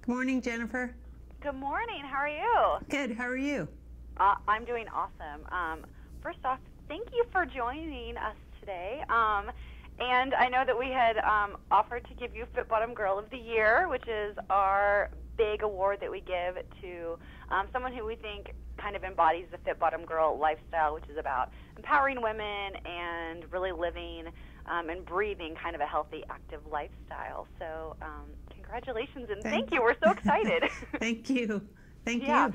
Good morning, Jennifer. Good morning. How are you? Good. How are you? I'm doing awesome. First off, thank you for joining us today. And I know that we had offered to give you Fit Bottom Girl of the Year, which is our big award that we give to someone who we think kind of embodies the Fit Bottom Girl lifestyle, which is about empowering women and really living and breathing kind of a healthy, active lifestyle. So congratulations and thank you. We're so excited. Thank you. Thank yeah. you.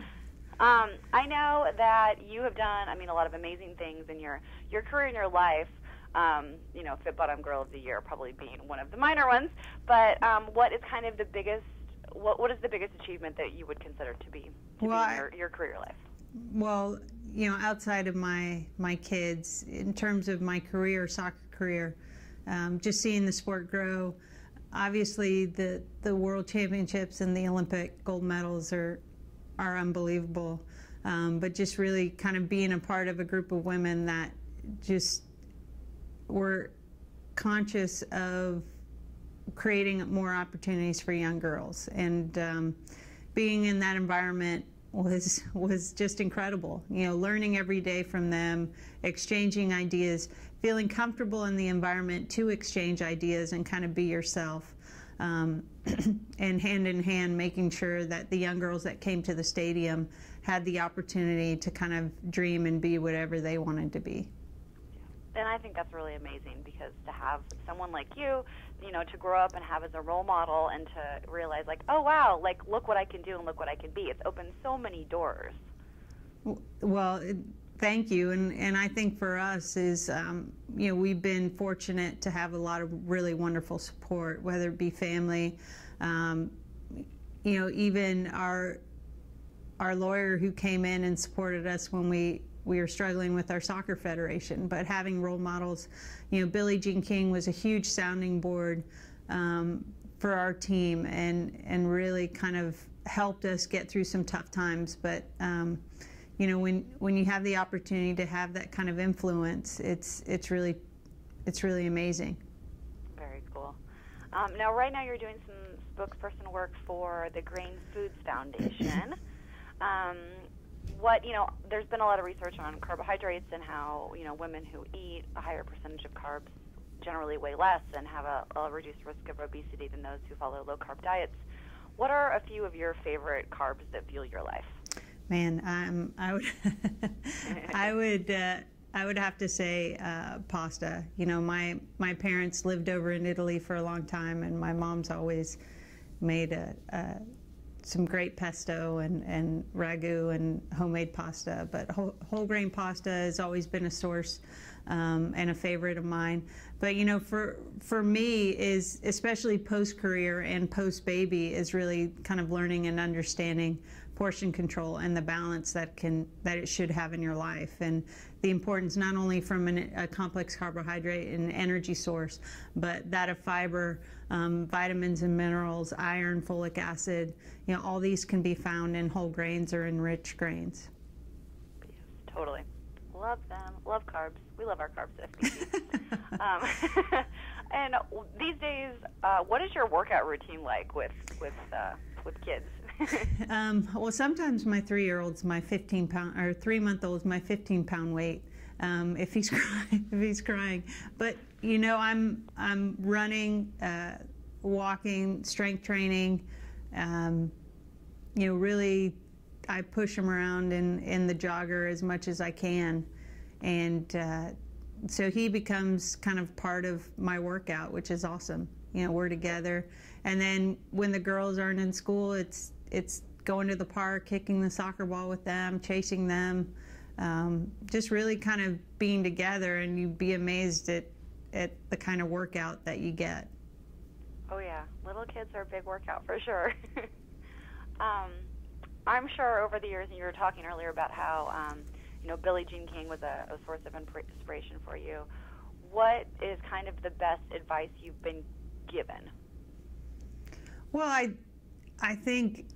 I know that you have done, a lot of amazing things in your career and your life. Fit Bottom Girl of the Year probably being one of the minor ones. But what is kind of the biggest? What is the biggest achievement that you would consider to be in your career life? Well, outside of my kids, in terms of my career, soccer career, just seeing the sport grow. Obviously, the World Championships and the Olympic gold medals are unbelievable. But just really kind of being a part of a group of women that just were conscious of creating more opportunities for young girls, and being in that environment was just incredible. Learning every day from them, exchanging ideas, feeling comfortable in the environment to exchange ideas and kind of be yourself, and hand in hand making sure that the young girls that came to the stadium had the opportunity to kind of dream and be whatever they wanted to be. And I think that's really amazing, because to have someone like you, to grow up and have as a role model, and to realize like, oh wow, like look what I can do and look what I can be. It's opened so many doors. Well, thank you. And I think for us is, we've been fortunate to have a lot of really wonderful support, whether it be family, even our lawyer who came in and supported us when we were struggling with our soccer federation, but having role models, Billie Jean King was a huge sounding board for our team, and really kind of helped us get through some tough times. But when you have the opportunity to have that kind of influence, it's really amazing. Very cool. Now, right now, you're doing some spokesperson work for the Grain Foods Foundation. There's been a lot of research on carbohydrates and how, women who eat a higher percentage of carbs generally weigh less and have a reduced risk of obesity than those who follow low-carb diets. What are a few of your favorite carbs that fuel your life? Man, I would, I would have to say pasta. My parents lived over in Italy for a long time, and my mom's always made some great pesto and ragu and homemade pasta, but whole grain pasta has always been a source and a favorite of mine. But for me, is especially post-career and post-baby, is really kind of learning and understanding portion control and the balance that it should have in your life, and the importance not only from a complex carbohydrate and energy source, but that of fiber, vitamins and minerals, iron, folic acid. All these can be found in whole grains or in rich grains. Yes, totally. Love them. Love carbs. We love our carbs at FBC. And these days, what is your workout routine like with kids? Well, sometimes my 3-year-old's my 15-pound, or 3-month-old's my 15-pound weight, if he's crying. But I'm running, walking, strength training. Really, I push him around in the jogger as much as I can, and so he becomes kind of part of my workout, which is awesome. We're together, and then when the girls aren't in school, it's going to the park, kicking the soccer ball with them, chasing them, just really kind of being together, and you'd be amazed at the kind of workout that you get. Oh yeah, little kids are a big workout for sure. I'm sure over the years, and you were talking earlier about how Billie Jean King was a source of inspiration for you. What is kind of the best advice you've been given? Well, I think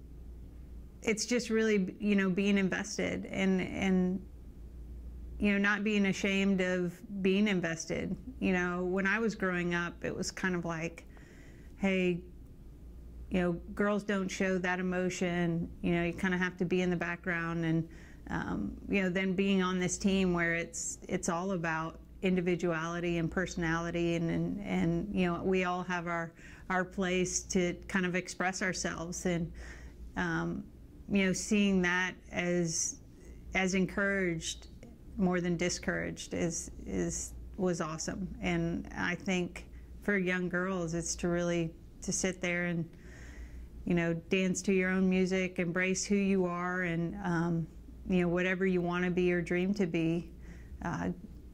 it's just really, being invested and not being ashamed of being invested. When I was growing up, it was kind of like, hey, you know, girls don't show that emotion. You know, you kind of have to be in the background, and you know, then being on this team where it's all about individuality and personality, and you know, we all have our place to kind of express ourselves, and you know, seeing that as encouraged more than discouraged was awesome. And I think for young girls, it's to sit there and, you know, dance to your own music, embrace who you are, and you know, whatever you want to be or dream to be,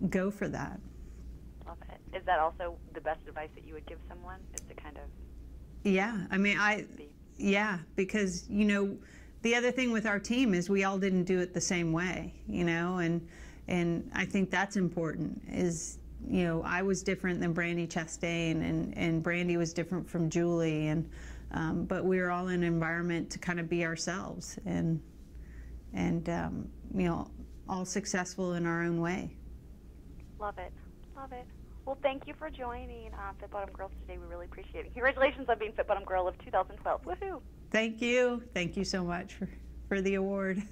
go for that. Love it. Is that also the best advice that you would give someone? Is to kind of... Yeah, I mean, yeah, because, you know, the other thing with our team is we all didn't do it the same way, you know, and I think that's important. Is, you know, I was different than Brandy Chastain, and Brandy was different from Julie, and but we were all in an environment to kind of be ourselves, and you know, all successful in our own way. Love it. Love it. Well, thank you for joining Fit Bottom Girls today. We really appreciate it. Congratulations on being Fit Bottom Girl of 2012. Woohoo! Thank you. Thank you so much for the award.